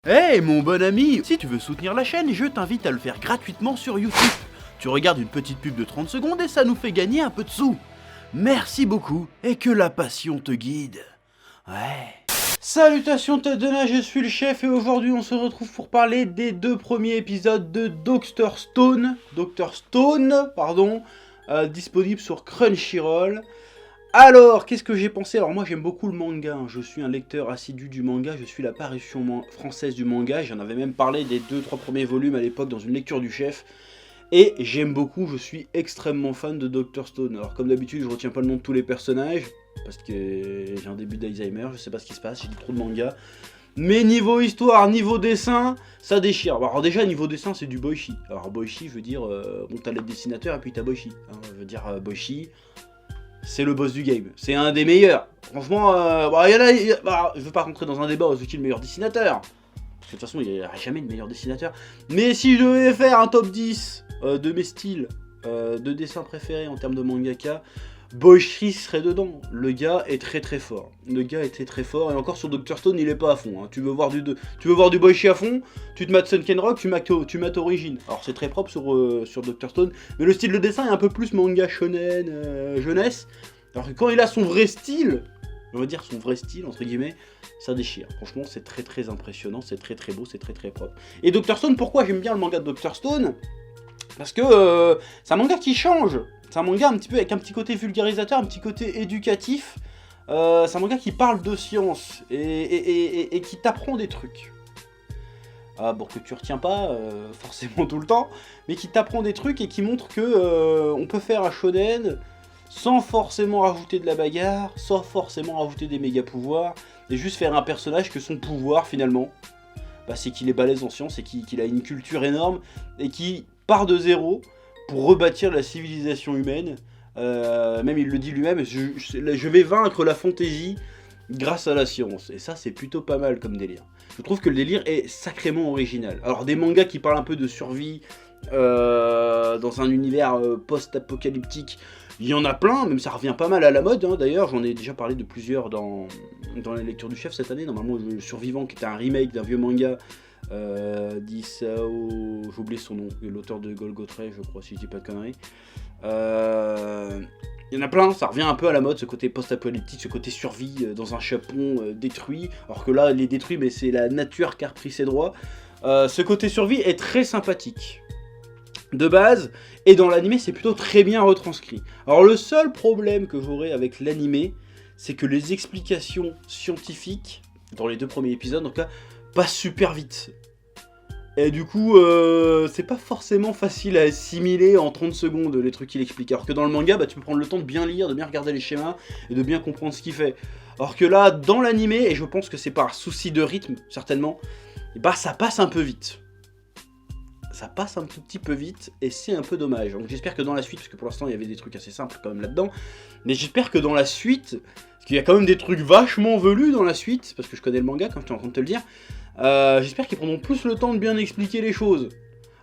Hey mon bon ami, si tu veux soutenir la chaîne, je t'invite à le faire gratuitement sur YouTube. Tu regardes une petite pub de 30 secondes et ça nous fait gagner un peu de sous. Merci beaucoup et que la passion te guide. Ouais. Salutations Tadena, je suis le chef et aujourd'hui on se retrouve pour parler des deux premiers épisodes de Dr. Stone, disponible sur Crunchyroll. Alors, qu'est-ce que j'ai pensé? Alors moi j'aime beaucoup le manga, hein. Je suis un lecteur assidu du manga, je suis la parution française du manga, j'en avais même parlé des 2-3 premiers volumes à l'époque dans une lecture du chef. Et j'aime beaucoup, je suis extrêmement fan de Dr. Stone. Alors comme d'habitude je retiens pas le nom de tous les personnages, parce que j'ai un début d'Alzheimer, je sais pas ce qui se passe, j'ai lu trop de mangas. Mais niveau histoire, niveau dessin, ça déchire. Alors déjà niveau dessin c'est du Boichi. Alors Boichi veut dire, bon t'as les dessinateurs et puis t'as Boichi. Hein, je veux dire Boichi... c'est le boss du game, c'est un des meilleurs. Franchement, je veux pas rentrer dans un débat où est le meilleur dessinateur. Parce que de toute façon, il n'y aura jamais de meilleur dessinateur. Mais si je devais faire un top 10 de mes styles de dessin préférés en termes de mangaka, Boichi serait dedans. Le gars est très fort. Le gars était très fort. Et encore sur Dr. Stone, il est pas à fond. Hein. Tu veux voir du Boichi à fond, tu te mates Sunken Rock, tu mates Origin. Alors c'est très propre sur Dr. Stone. Mais le style de dessin est un peu plus manga shonen, jeunesse. Alors que quand il a son vrai style, on va dire son vrai style, entre guillemets, ça déchire. Franchement, c'est très impressionnant, c'est très beau, c'est très propre. Et Dr. Stone, pourquoi j'aime bien le manga de Dr. Stone? Parce que c'est un manga qui change. C'est un manga un petit peu avec un petit côté vulgarisateur, un petit côté éducatif. C'est un manga qui parle de science et qui t'apprend des trucs. Bon, que tu retiens pas forcément tout le temps, mais qui t'apprend des trucs et qui montre que on peut faire un shonen sans forcément rajouter de la bagarre, sans forcément rajouter des méga pouvoirs, et juste faire un personnage que son pouvoir finalement, bah, c'est qu'il est balèze en science et qu'il a une culture énorme et qui part de zéro pour rebâtir la civilisation humaine. Même il le dit lui-même, je vais vaincre la fantaisie grâce à la science. Et ça c'est plutôt pas mal comme délire. Je trouve que le délire est sacrément original. Alors des mangas qui parlent un peu de survie dans un univers post-apocalyptique, il y en a plein, même ça revient pas mal à la mode, hein. D'ailleurs j'en ai déjà parlé de plusieurs dans les lectures du chef cette année. Normalement le Survivant qui était un remake d'un vieux manga d'Isao, j'ai oublié son nom, l'auteur de Golgothray je crois si je dis pas de conneries. Il y en a plein, ça revient un peu à la mode, ce côté post-apocalyptique, ce côté survie dans un Japon détruit, alors que là il est détruit mais c'est la nature qui a repris ses droits. Ce côté survie est très sympathique de base, et dans l'animé c'est plutôt très bien retranscrit. Alors le seul problème que j'aurais avec l'animé, c'est que les explications scientifiques, dans les deux premiers épisodes en tout cas, passent super vite. Et du coup, c'est pas forcément facile à assimiler en 30 secondes les trucs qu'il explique. Alors que dans le manga, bah, tu peux prendre le temps de bien lire, de bien regarder les schémas et de bien comprendre ce qu'il fait. Alors que là, dans l'animé, et je pense que c'est par souci de rythme, certainement, et bah ça passe un peu vite. Ça passe un tout petit peu vite et c'est un peu dommage. Donc j'espère que dans la suite, parce que pour l'instant il y avait des trucs assez simples quand même là-dedans, mais j'espère que dans la suite, parce qu'il y a quand même des trucs vachement velus dans la suite, parce que je connais le manga comme je suis en train de te le dire, j'espère qu'ils prendront plus le temps de bien expliquer les choses.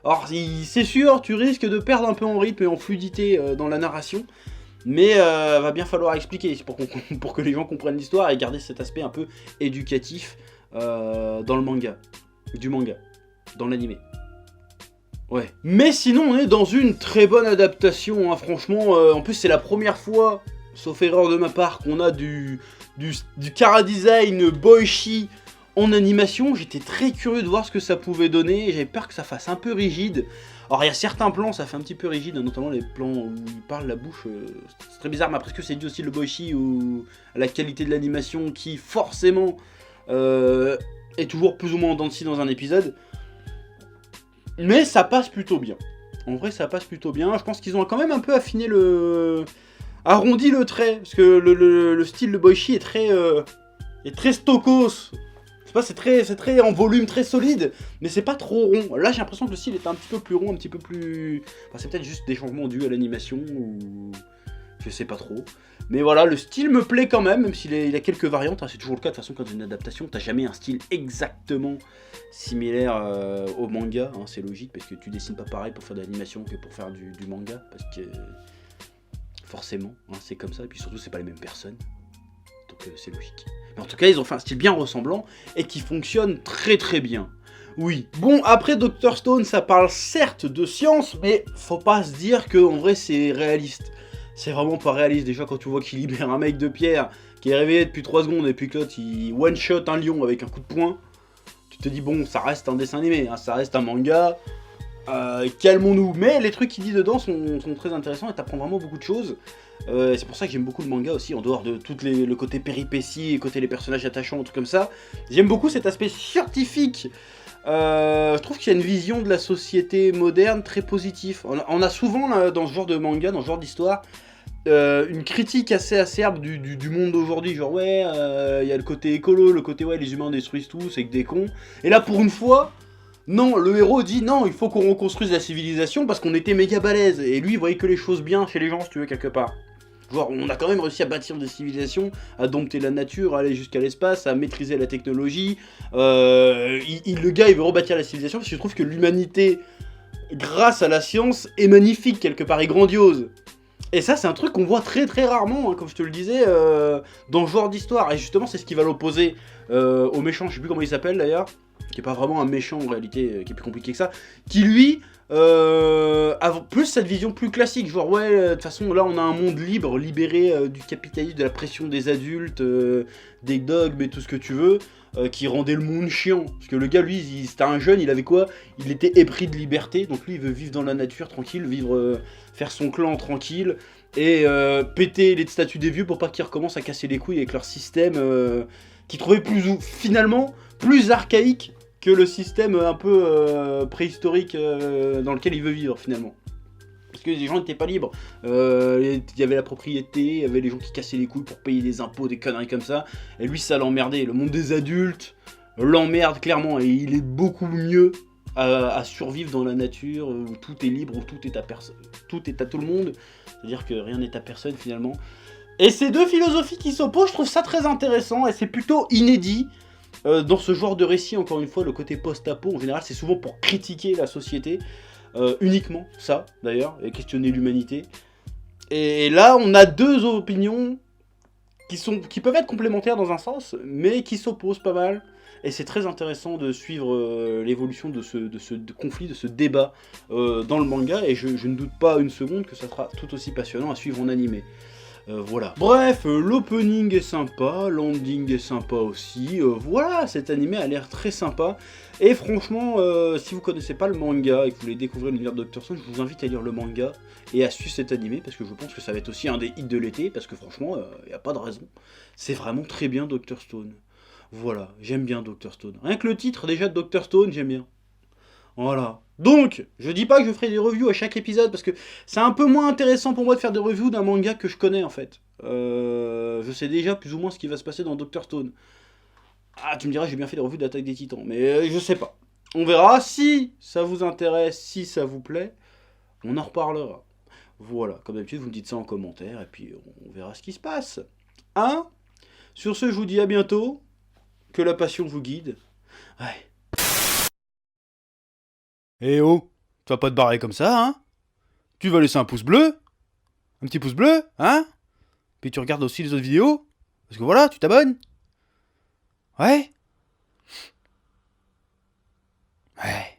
Alors c'est sûr, tu risques de perdre un peu en rythme et en fluidité dans la narration, mais va bien falloir expliquer pour que les gens comprennent l'histoire et garder cet aspect un peu éducatif dans le manga, dans l'animé. Ouais. Mais sinon, on est dans une très bonne adaptation, hein. Franchement, en plus c'est la première fois, sauf erreur de ma part, qu'on a du chara-design Boichi en animation. J'étais très curieux de voir ce que ça pouvait donner, j'avais peur que ça fasse un peu rigide. Alors il y a certains plans, ça fait un petit peu rigide, notamment les plans où il parle la bouche, c'est très bizarre, mais après ce que c'est dû aussi le Boichi ou à la qualité de l'animation qui forcément est toujours plus ou moins en dents de scie dans un épisode. Mais ça passe plutôt bien. En vrai, ça passe plutôt bien. Je pense qu'ils ont quand même un peu affiné arrondi le trait. Parce que le style de Boichi est très stokos. Je sais pas, c'est très en volume, très solide. Mais c'est pas trop rond. Là, j'ai l'impression que le style est un petit peu plus rond, un petit peu plus... Enfin, c'est peut-être juste des changements dus à l'animation ou... je sais pas trop. Mais voilà, le style me plaît quand même s'il a quelques variantes, hein. C'est toujours le cas de toute façon quand tu as une adaptation, t'as jamais un style exactement similaire au manga, hein. C'est logique parce que tu dessines pas pareil pour faire de l'animation que pour faire du manga, parce que forcément, hein, c'est comme ça, et puis surtout c'est pas les mêmes personnes. Donc donc c'est logique. Mais en tout cas, ils ont fait un style bien ressemblant, et qui fonctionne très très bien. Oui. Bon, après Dr Stone, ça parle certes de science, mais faut pas se dire que en vrai c'est réaliste. C'est vraiment pas réaliste. Déjà, quand tu vois qu'il libère un mec de pierre, qui est réveillé depuis 3 secondes, et puis que l'autre il one-shot un lion avec un coup de poing, tu te dis bon, ça reste un dessin animé, hein, ça reste un manga, calmons-nous. Mais les trucs qu'il dit dedans sont très intéressants, et t'apprends vraiment beaucoup de choses. C'est pour ça que j'aime beaucoup le manga aussi, en dehors de tout le côté péripéties, et côté les personnages attachants, trucs comme ça. J'aime beaucoup cet aspect scientifique. Je trouve qu'il y a une vision de la société moderne très positive. On a souvent là, dans ce genre de manga, dans ce genre d'histoire, une critique assez acerbe du monde d'aujourd'hui. Genre ouais, y a le côté écolo, le côté ouais, les humains détruisent tout, c'est que des cons. Et là pour une fois, non, le héros dit non, il faut qu'on reconstruise la civilisation parce qu'on était méga balèze. Et lui il voyait que les choses bien chez les gens, si tu veux, quelque part. Genre, on a quand même réussi à bâtir des civilisations, à dompter la nature, à aller jusqu'à l'espace, à maîtriser la technologie. Le gars, il veut rebâtir la civilisation parce que je trouve que l'humanité, grâce à la science, est magnifique quelque part, est grandiose. Et ça, c'est un truc qu'on voit très très rarement, hein, comme je te le disais, dans ce genre d'histoire. Et justement, c'est ce qui va l'opposer au méchant, je sais plus comment il s'appelle d'ailleurs, qui est pas vraiment un méchant en réalité, qui est plus compliqué que ça, qui lui... a plus cette vision plus classique, genre ouais, de toute façon là on a un monde libre, libéré du capitalisme, de la pression des adultes, des dogmes et tout ce que tu veux, qui rendait le monde chiant. Parce que le gars lui, c'était un jeune, il avait quoi? Il était épris de liberté, donc lui il veut vivre dans la nature tranquille, vivre, faire son clan tranquille, et péter les statues des vieux pour pas qu'ils recommencent à casser les couilles avec leur système qu'il trouvait finalement plus archaïque que le système un peu préhistorique dans lequel il veut vivre finalement. Parce que les gens n'étaient pas libres. Il y avait la propriété, il y avait les gens qui cassaient les couilles pour payer des impôts, des conneries comme ça. Et lui, ça l'emmerdait. Le monde des adultes l'emmerde clairement. Et il est beaucoup mieux à survivre dans la nature où tout est libre, où tout est à personne, tout est à tout le monde. C'est-à-dire que rien n'est à personne finalement. Et ces deux philosophies qui s'opposent, je trouve ça très intéressant et c'est plutôt inédit. Dans ce genre de récit, encore une fois, le côté post-apo, en général, c'est souvent pour critiquer la société, uniquement ça, d'ailleurs, et questionner l'humanité. Et là, on a deux opinions qui peuvent être complémentaires dans un sens, mais qui s'opposent pas mal. Et c'est très intéressant de suivre l'évolution de ce conflit, de ce débat dans le manga, et je ne doute pas une seconde que ça sera tout aussi passionnant à suivre en animé. Voilà. Bref, l'opening est sympa, l'ending est sympa aussi. Voilà, cet animé a l'air très sympa. Et franchement, si vous connaissez pas le manga et que vous voulez découvrir l'univers de Dr Stone, je vous invite à lire le manga et à suivre cet animé parce que je pense que ça va être aussi un des hits de l'été parce que franchement, y a pas de raison. C'est vraiment très bien Dr Stone. Voilà, j'aime bien Dr Stone. Rien que le titre déjà de Dr Stone, j'aime bien. Voilà. Donc, je dis pas que je ferai des reviews à chaque épisode, parce que c'est un peu moins intéressant pour moi de faire des reviews d'un manga que je connais, en fait. Je sais déjà plus ou moins ce qui va se passer dans Dr Stone. Ah, tu me diras, j'ai bien fait des revues d'Attaque des Titans, mais je sais pas. On verra. Si ça vous intéresse, si ça vous plaît, on en reparlera. Voilà, comme d'habitude, vous me dites ça en commentaire, et puis on verra ce qui se passe. Hein? Sur ce, je vous dis à bientôt. Que la passion vous guide. Ouais. Eh oh, tu vas pas te barrer comme ça, hein? Tu vas laisser un pouce bleu? Un petit pouce bleu, hein? Puis tu regardes aussi les autres vidéos? Parce que voilà, tu t'abonnes? Ouais? Ouais.